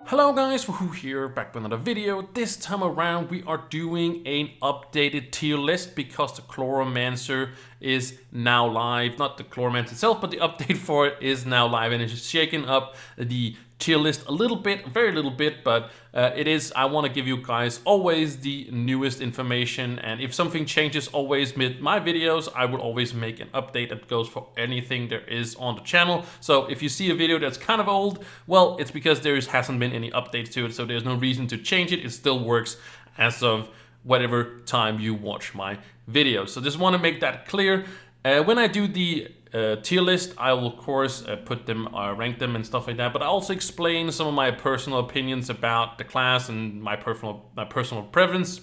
Hello guys, Wahoo here, back with another video. This time around we are doing an updated tier list because the Chloromancer is now live. Not the Chloromancer itself, but the update for it is now live and it's shaking up the tier list a little bit, very little bit, but I want to give you guys always the newest information, and if something changes always mid my videos, I will always make an update that goes for anything there is on the channel. So if you see a video that's kind of old, well, it's because there hasn't been any updates to it, so there's no reason to change it. It still works as of whatever time you watch my videos. So just want to make that clear. When I do the tier list, I will of course put them, rank them and stuff like that, but I also explain some of my personal opinions about the class and my personal preferences,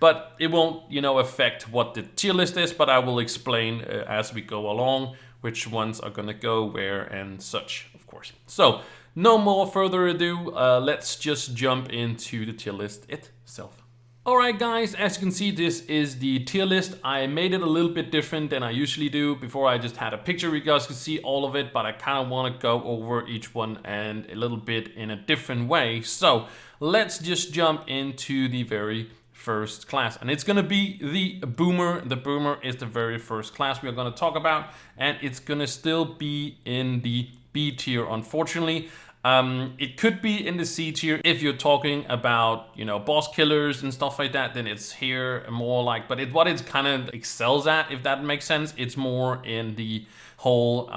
but it won't, affect what the tier list is, but I will explain as we go along which ones are gonna go where and such, of course. So no more further ado, let's just jump into the tier list itself. Alright guys, as you can see, this is the tier list. I made it a little bit different than I usually do. Before I just had a picture, you guys could see all of it, but I kind of want to go over each one and a little bit in a different way. So let's just jump into the very first class, and it's going to be the Boomer. The Boomer is the very first class we are going to talk about, and it's going to still be in the B tier, unfortunately. It could be in the C tier if you're talking about, boss killers and stuff like that, then it's here more like, but what it kind of excels at, if that makes sense, it's more in the whole,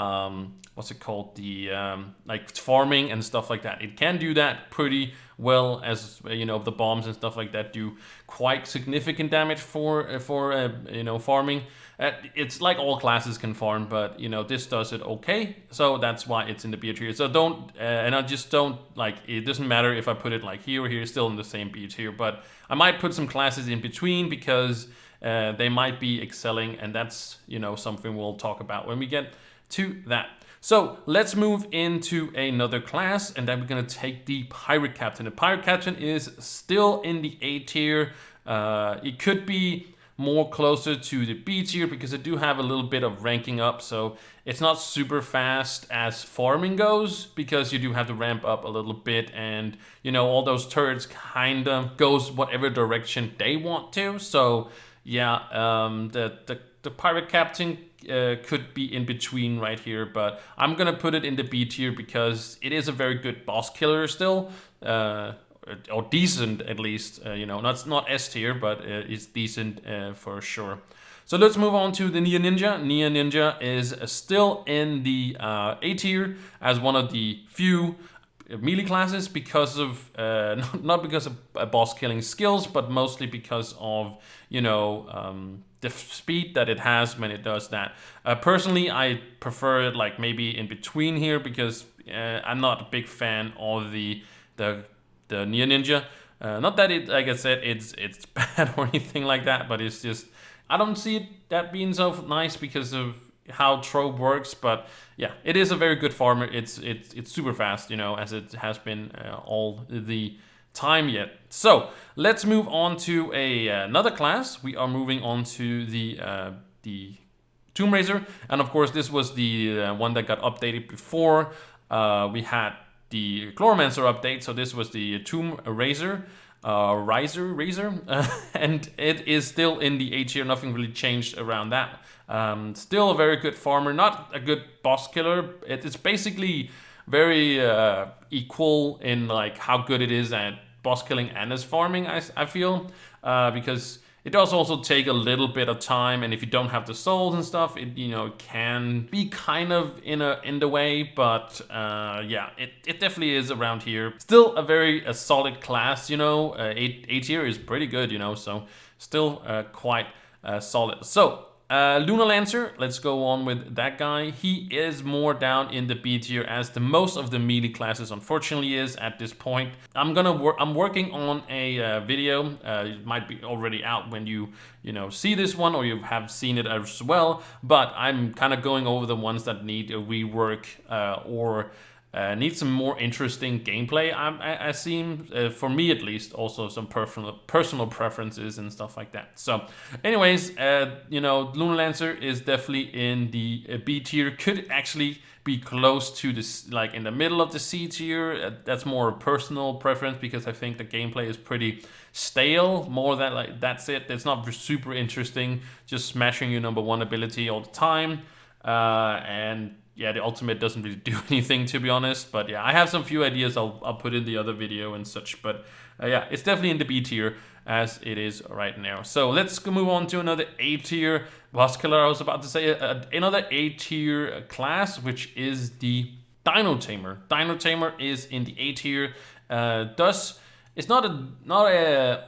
what's it called, the, like farming and stuff like that. It can do that pretty well, as, the bombs and stuff like that do quite significant damage for farming. It's like all classes can farm, but this does it okay, so that's why it's in the B tier. So don't, and I just don't like. It doesn't matter if I put it like here or here, still in the same B tier. But I might put some classes in between because they might be excelling, and that's something we'll talk about when we get to that. So let's move into another class, and then we're gonna take the Pirate Captain. The Pirate Captain is still in the A tier. It could be more closer to the B tier because I do have a little bit of ranking up, so it's not super fast as farming goes because you do have to ramp up a little bit, and all those turrets kind of goes whatever direction they want to. So yeah, the Pirate Captain could be in between right here, but I'm gonna put it in the B tier because it is a very good boss killer still. Or decent at least, not S tier, but it's decent for sure. So let's move on to the Nia Ninja. Nia Ninja is still in the A tier as one of the few melee classes because of, not because of boss killing skills, but mostly because of, the speed that it has when it does that. Personally, I prefer it like maybe in between here because I'm not a big fan of the Nia Ninja. Not that it, like I said, it's bad or anything like that, but it's just, I don't see it that being so nice because of how Trove works. But yeah, it is a very good farmer. It's super fast, as it has been all the time yet. So let's move on to another class. We are moving on to the Tomb Raiser, and of course this was the one that got updated before we had the Chloromancer update. So this was the Tomb Raiser, and it is still in the A tier. Nothing really changed around that. Still a very good farmer, not a good boss killer. It's basically very equal in like how good it is at boss killing and as farming, I feel, because it does also take a little bit of time, and if you don't have the souls and stuff, it can be kind of in the way. But yeah, it definitely is around here. Still a very solid class. A tier is pretty good. So still quite solid. So Lunar Lancer, let's go on with that guy. He is more down in the B tier as the most of the melee classes unfortunately is at this point. I'm working on a video. It might be already out when you see this one, or you have seen it as well. But I'm kind of going over the ones that need a rework or needs some more interesting gameplay. I seem, for me at least, also some personal preferences and stuff like that. So, anyways, you know, Lunar Lancer is definitely in the B tier. Could actually be close to this, like in the middle of the C tier. That's more a personal preference because I think the gameplay is pretty stale. More than like that's it. It's not super interesting. Just smashing your #1 ability all the time, and yeah, the ultimate doesn't really do anything, to be honest. But yeah, I have some few ideas I'll put in the other video and such. But yeah, it's definitely in the B tier as it is right now. So let's move on to another A tier vascular. I was about to say another A tier class, which is the Dino Tamer. Dino Tamer is in the A tier. It's not a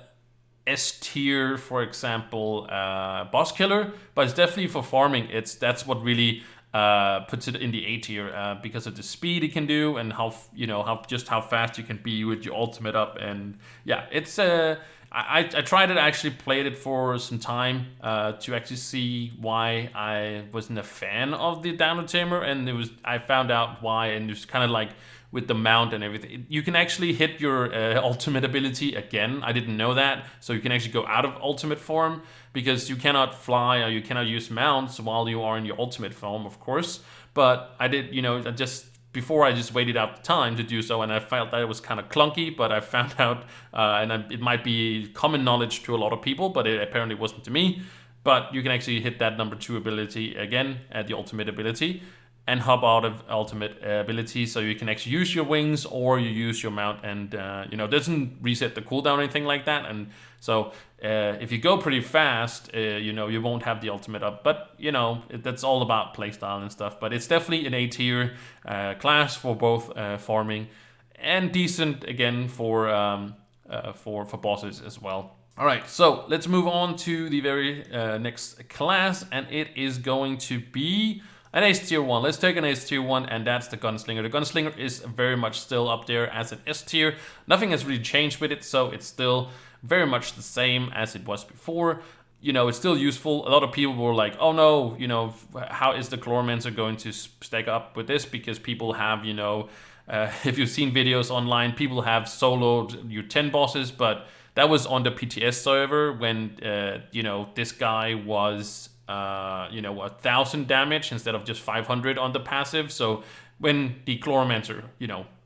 S tier, for example, boss killer, but it's definitely for farming. That's what really puts it in the A tier because of the speed it can do and how how fast you can be with your ultimate up. And yeah, it's I tried it. I actually played it for some time to actually see why I wasn't a fan of the Dino Tamer, and I found out why, and it was kind of like with the mount and everything. You can actually hit your ultimate ability again. I didn't know that. So you can actually go out of ultimate form because you cannot fly or you cannot use mounts while you are in your ultimate form, of course. But I did, before I just waited out the time to do so, and I felt that it was kind of clunky, but I found out, it might be common knowledge to a lot of people, but it apparently wasn't to me. But you can actually hit that #2 ability again at the ultimate ability and hop out of ultimate ability, so you can actually use your wings or you use your mount, and it doesn't reset the cooldown or anything like that. And so if you go pretty fast, you won't have the ultimate up, but that's all about playstyle and stuff. But it's definitely an A tier class for both farming and decent again for bosses as well. All right, so let's move on to the very next class, and it is going to be an S tier 1. Let's take an S tier 1, and that's the Gunslinger. The Gunslinger is very much still up there as an S tier. Nothing has really changed with it, so it's still very much the same as it was before. It's still useful. A lot of people were like, oh no, how is the Chloromancer going to stack up with this? Because people have, if you've seen videos online, people have soloed your 10 bosses, but that was on the PTS server when, this guy was 1,000 damage instead of just 500 on the passive. So when the Chloromancer,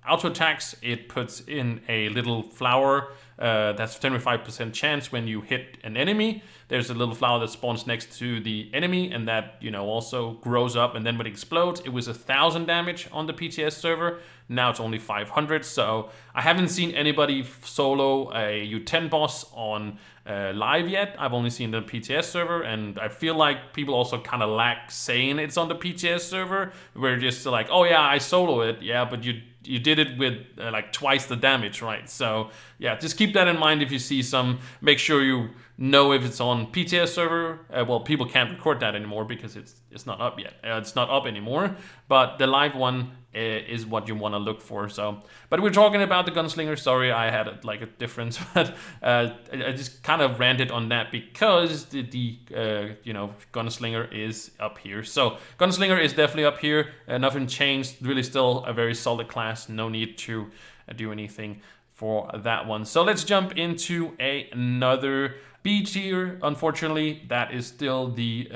auto attacks, it puts in a little flower that's 75% chance when you hit an enemy. There's a little flower that spawns next to the enemy, and that also grows up, and then when it explodes, it was 1,000 damage on the PTS server. Now it's only 500. So I haven't seen anybody solo a U10 boss on live yet. I've only seen the PTS server, and I feel like people also kind of lack saying it's on the PTS server, where just like, oh yeah, I solo it, yeah, but you did it with like twice the damage, right? So yeah, just keep that in mind if you see some. Make sure you know if it's on PTS server. Well, people can't record that anymore because it's not up yet. It's not up anymore, but the live one is what you want to look for. So, but we're talking about the Gunslinger. Sorry, I had a difference, but I just kind of ranted on that because the Gunslinger is up here. So Gunslinger is definitely up here. Nothing changed. Really, still a very solid class. No need to do anything for that one. So let's jump into another B tier. Unfortunately, that is still the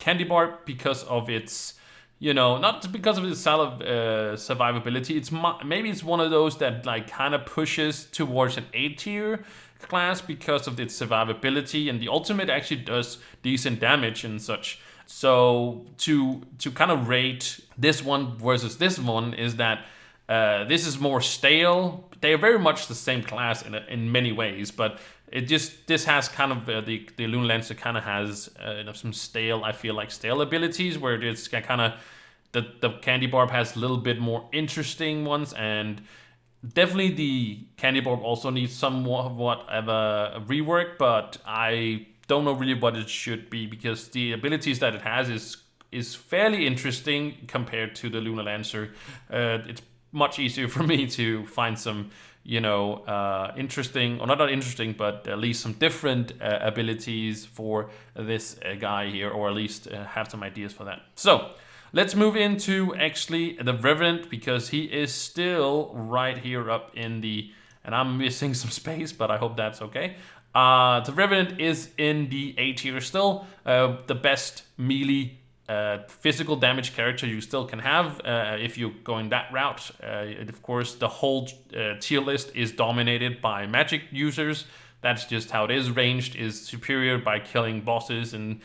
Candy Barb because of its, not because of its survivability. Maybe it's one of those that like kind of pushes towards an A tier class because of its survivability, and the ultimate actually does decent damage and such. So to kind of rate this one versus this one is that this is more stale. They are very much the same class in many ways, but this has kind of the Lunar Lancer kind of has some stale, I feel like stale abilities, where it's kind of the Candy Barb has a little bit more interesting ones, and definitely the Candy Barb also needs somewhat of a rework, but I don't know really what it should be because the abilities that it has is fairly interesting compared to the Lunar Lancer. It's much easier for me to find some interesting, or not interesting, but at least some different abilities for this guy here, or at least have some ideas for that. So let's move into actually the Revenant, because he is still right here up in the, and I'm missing some space, but I hope that's okay. The Revenant is in the A tier still, the best melee physical damage character you still can have if you're going that route. Of course, the whole tier list is dominated by magic users. That's just how it is. Ranged is superior by killing bosses and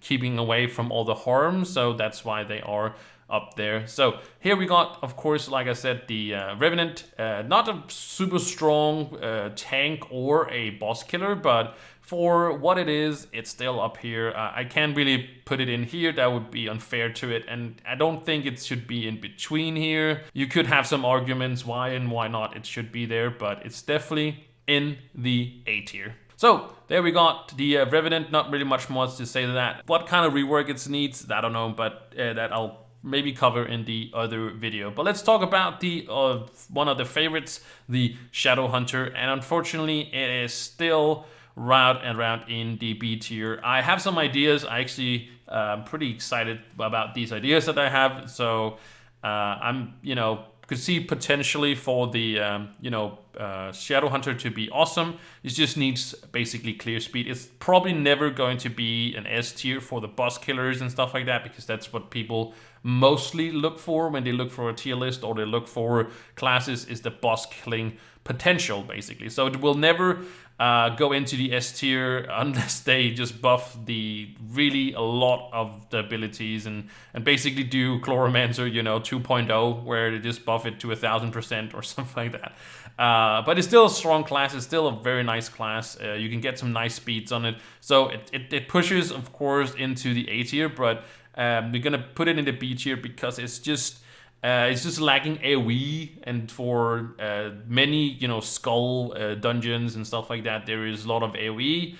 keeping away from all the harm, so that's why they are up there. So here we got, of course, like I said, the Revenant, not a super strong tank or a boss killer, but for what it is, it's still up here. I can't really put it in here, that would be unfair to it, and I don't think it should be in between here. You could have some arguments why and why not it should be there, but it's definitely in the A tier. So there we got the Revenant. Not really much more to say to that. What kind of rework it needs, I don't know, but that I'll maybe cover in the other video. But let's talk about the one of the favorites, the Shadow Hunter, and unfortunately it is still around in the B tier. I have some ideas. I actually pretty excited about these ideas that I have. So I'm, could see potentially for the Shadow Hunter to be awesome. It just needs basically clear speed. It's probably never going to be an S tier for the boss killers and stuff like that, because that's what people mostly look for when they look for a tier list or they look for classes, is the boss killing potential basically. So it will never go into the S tier unless they just buff the really a lot of the abilities and basically do Chloromancer 2.0, where they just buff it to 1000% or something like that. But it's still a strong class. It's still a very nice class. You can get some nice speeds on it, so it pushes, of course, into the A tier, but we're gonna put it in the B tier because it's just lacking AoE, and for many skull dungeons and stuff like that, there is a lot of AoE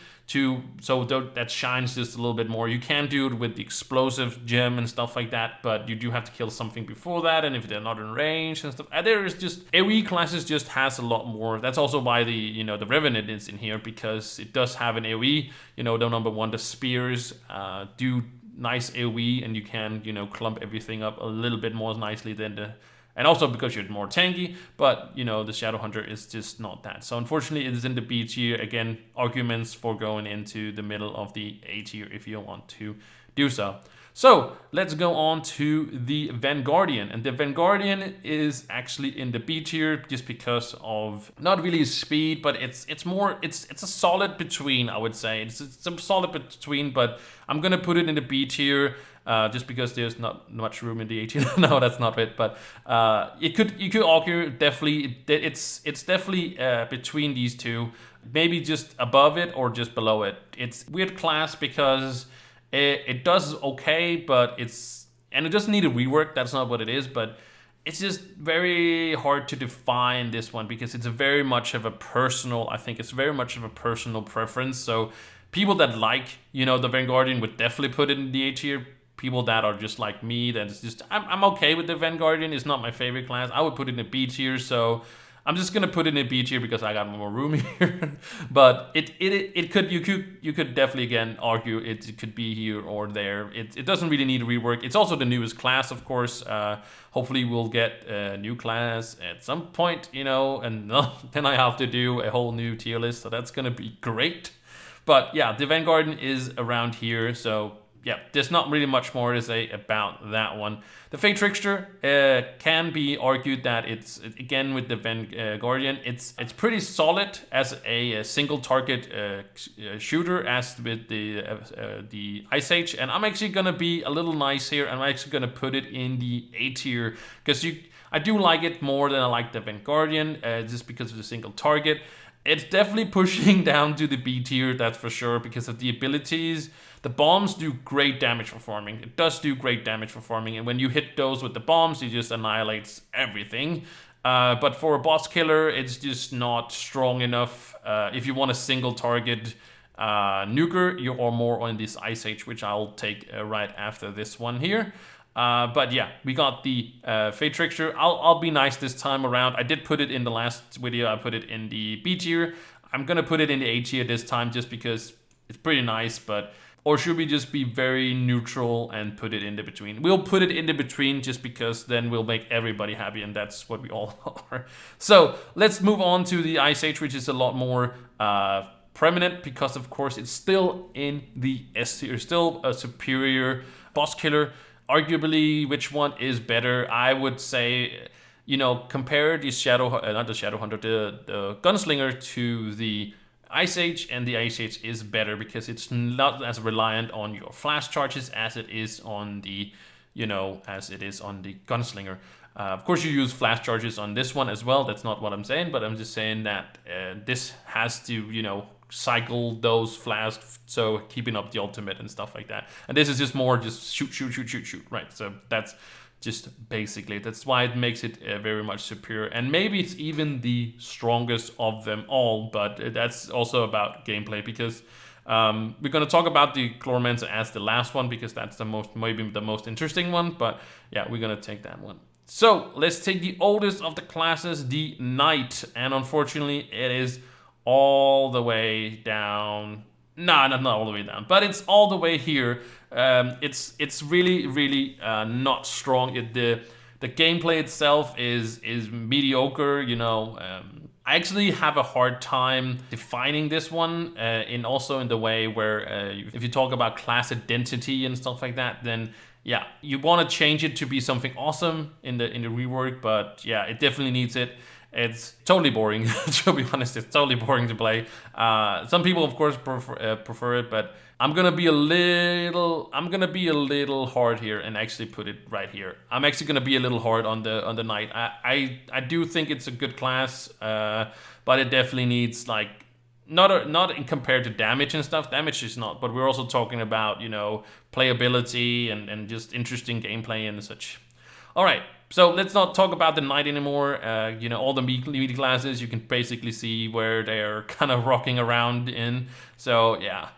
so that shines just a little bit more. You can do it with the explosive gem and stuff like that, but you do have to kill something before that, and if they're not in range and stuff, there is just AoE classes just has a lot more. That's also why the the Revenant is in here, because it does have an AoE. The number one, the spears do nice AoE, and you can clump everything up a little bit more nicely than the, and also because you're more tanky, but the Shadow Hunter is just not that. So unfortunately it is in the B tier. Again, arguments for going into the middle of the A tier if you want to do so. So let's go on to the Vanguardian, and the Vanguardian is actually in the B tier just because of not really speed, but it's a solid between, I would say. It's a solid between, but I'm gonna put it in the B tier just because there's not much room in the A tier. No, that's not it, but you could argue definitely it's definitely between these two, maybe just above it or just below it. It's weird class because it does okay, but it doesn't need a rework. That's not what it is, but it's just very hard to define this one because it's very much of a personal, I think it's very much of a personal preference. So people that like, the Vanguardian would definitely put it in the A tier. People that are just like me, that's just, I'm okay with the Vanguardian. It's not my favorite class. I would put it in a B tier, so I'm just gonna put it in a B tier because I got more room here. But you could definitely again argue it could be here or there. It doesn't really need a rework. It's also the newest class, of course. Hopefully we'll get a new class at some point, and then I have to do a whole new tier list. So that's gonna be great. But yeah, the Vanguardian is around here, so yeah, there's not really much more to say about that one. The Fae Trickster can be argued that it's, again, with the Vanguardian, it's pretty solid as a single target shooter as with the Ice Age. And I'm actually gonna be a little nice here, and I'm actually gonna put it in the A tier because I do like it more than I like the Vanguardian, just because of the single target. It's definitely pushing down to the B tier, that's for sure, because of the abilities. The bombs do great damage for farming. It does do great damage for farming, and when you hit those with the bombs, it just annihilates everything. But for a boss killer, it's just not strong enough. If you want a single target nuker, you are more on this Ice Age, which I'll take right after this one here. But yeah, we got the Fae Trickster. I'll be nice this time around. I did put it in the last video. I put it in the B tier. I'm gonna put it in the A tier this time just because it's pretty nice, but Or should we just be very neutral and put it in the between? We'll put it in the between just because then we'll make everybody happy, and that's what we all are. So let's move on to the Ice Age, which is a lot more prominent because, of course, it's still in the S tier, still a superior boss killer. Arguably, which one is better? I would say, you know, compare the not the Shadowhunter, the Gunslinger to the Ice Age, and the Ice Age is better because it's not as reliant on your flash charges as it is on the, you know, as it is on the Gunslinger. Of course, you use flash charges on this one as well. That's not what I'm saying, but I'm just saying that this has to, you know, cycle those flash, so keeping up the ultimate and stuff like that. And this is just more just shoot, right? So that's just basically, that's why it makes it very much superior. And maybe it's even the strongest of them all, but that's also about gameplay, because we're going to talk about the Chloromancer as the last one, because that's the most, maybe the most interesting one. But yeah, we're going to take that one. So let's take the oldest of the classes, the Knight. And unfortunately, it is all the way down. No, not all the way down, but it's all the way here. It's really not strong. The gameplay itself is mediocre. You know, I actually have a hard time defining this one. In also in the way where if you talk about class identity and stuff like that, then yeah, you want to change it to be something awesome in the rework. But yeah, it definitely needs it. It's totally boring, to be honest. It's totally boring to play. Some people, of course, prefer it, but I'm gonna be a little hard here and actually put it right here. I'm actually gonna be a little hard on the Knight. I do think it's a good class, but it definitely needs, like, not in compared to damage and stuff. Damage is not, but we're also talking about, you know, playability and just interesting gameplay and such. All right. So let's not talk about the Knight anymore. You know, all the melee classes, you can basically see where they're kind of rocking around in. So yeah,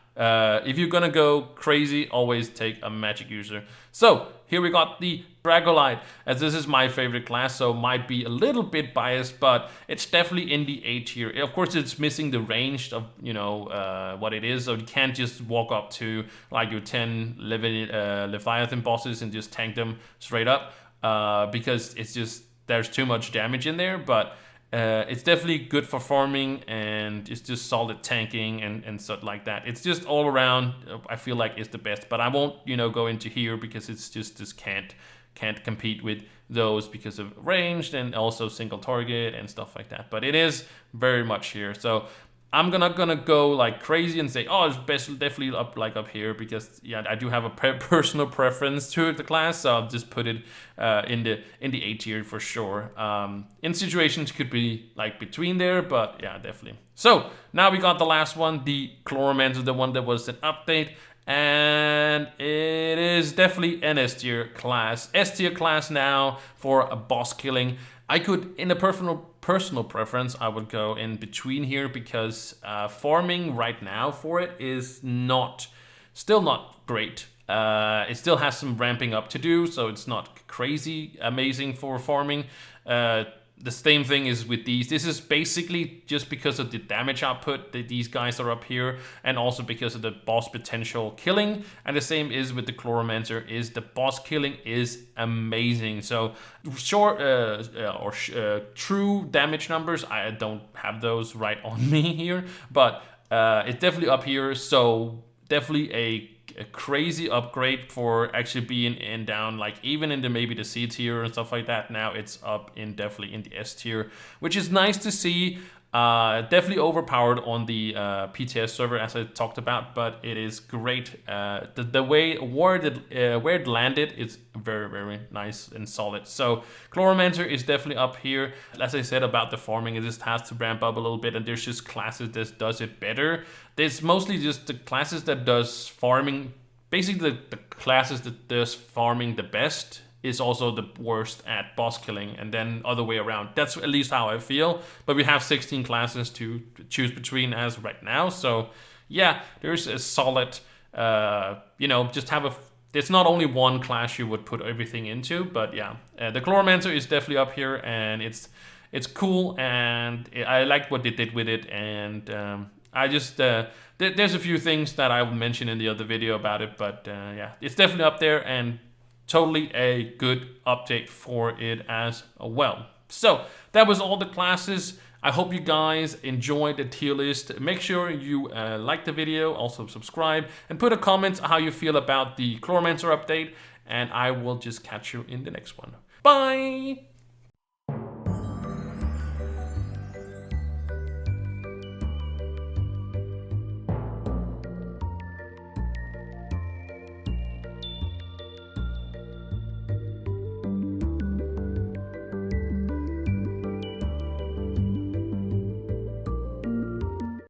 if you're gonna go crazy, always take a magic user. So here we got the Dracolyte, as this is my favorite class, so might be a little bit biased, but it's definitely in the A tier. Of course, it's missing the range of, you know, what it is, so you can't just walk up to like your 10 Leviathan bosses and just tank them straight up. Because it's just, there's too much damage in there, but it's definitely good for farming, and it's just solid tanking and stuff like that. It's just all around, I feel like it's the best, but I won't, you know, go into here because it's just can't compete with those because of ranged and also single target and stuff like that. But it is very much here. So I'm gonna go like crazy and say, oh, it's definitely up here, because yeah, I do have a personal preference to the class, so I'll just put it in the A tier for sure. In situations could be like between there, but yeah, definitely. So now we got the last one, the Chloromancer, the one that was an update, and it is definitely an S tier class. S tier class now for a boss killing. I could, in a personal preference, I would go in between here, because farming right now for it is still not great. It still has some ramping up to do, so it's not crazy amazing for farming. The same thing is with these. This is basically just because of the damage output that these guys are up here, and also because of the boss potential killing. And the same is with the Chloromancer, is the boss killing is amazing. So short true damage numbers, I don't have those right on me here, but it's definitely up here. So definitely a crazy upgrade for actually being in down, like even in the maybe the C tier and stuff like that. Now it's up in definitely in the S tier, which is nice to see. Definitely overpowered on the PTS server, as I talked about, but it is great. The way where it landed is very nice and solid. So Chloromancer is definitely up here. As I said about the farming, it just has to ramp up a little bit, and there's just classes that does it better. There's mostly just the classes that does farming. Basically, the classes that does farming the best is also the worst at boss killing, and then other way around. That's at least how I feel. But we have 16 classes to choose between as right now, so yeah, there's a solid, you know, just have a. It's not only one class you would put everything into, but yeah, the Chloromancer is definitely up here, and it's cool, and I like what they did with it, and I just there's a few things that I will mention in the other video about it, but yeah, it's definitely up there and totally a good update for it as well. So that was all the classes. I hope you guys enjoyed the tier list. Make sure you like the video, also subscribe, and put a comment how you feel about the Chloromancer update, and I will just catch you in the next one. Bye!